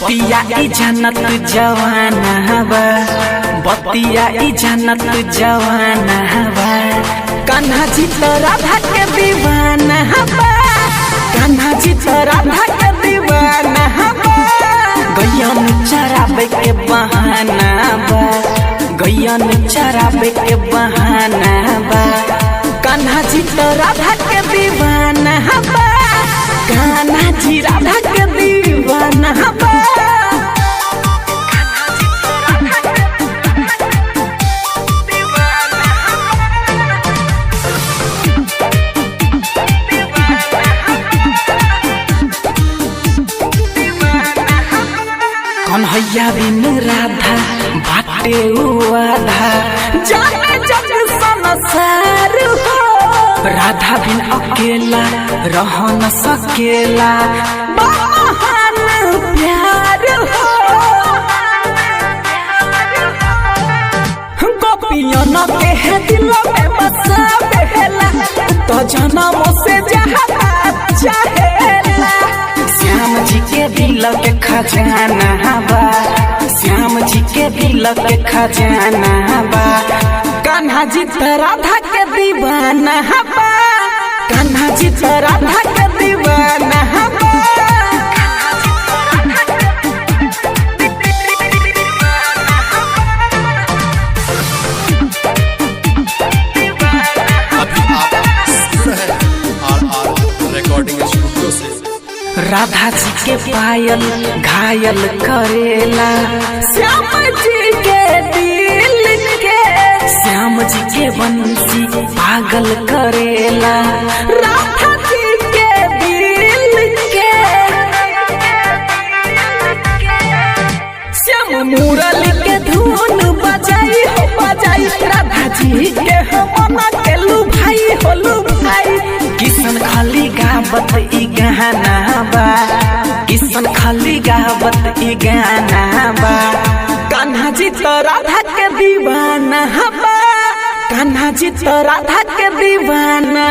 बतिया ई जन्नत जवाना बा, बतिया ई जन्नत जवाना बा। कान्हा जी तो राधा के दीवाना बा, कान्हा जी तो राधा के दीवाना बा। गैया में चराबे के बहाना बा, गैया में चराबे के बहाना बा। कान्हा जी तो राधा के दीवाना बा, कान्हा जी राधा के दीवाना बा। कन्हैया बिन राधा बाटे आधा, जाने जग संसार हो। राधा बिन अकेला रह न सकेला, महान प्यार हो। गोपियन के है दिल में बसा बेला, तो जन्म से जहाँ चाहेला। श्याम जी के दिल के खजाना बा, श्याम जी के दिल के खजाना बा। कान्हा जी तो राधा के दीवाना बा, कान्हा जी तो राधा के दीवाना बा। रिकॉर्डिंग स्टूडियो से राधा जी के पायल घायल करेला, श्याम जी के दिल के, श्याम जी के बंसी पागल करेला। राधा जी के दिल के श्याम मुरली के धुन बजाई हो बजाई, राधा जी के हम के लू भाई हो लू भाई। किसन खाली गावत ई गाना बा, किसन खाली गावत ई गाना बा। कान्हा जी तो राधा के दीवाना बा, कान्हा जी तो राधा के दीवाना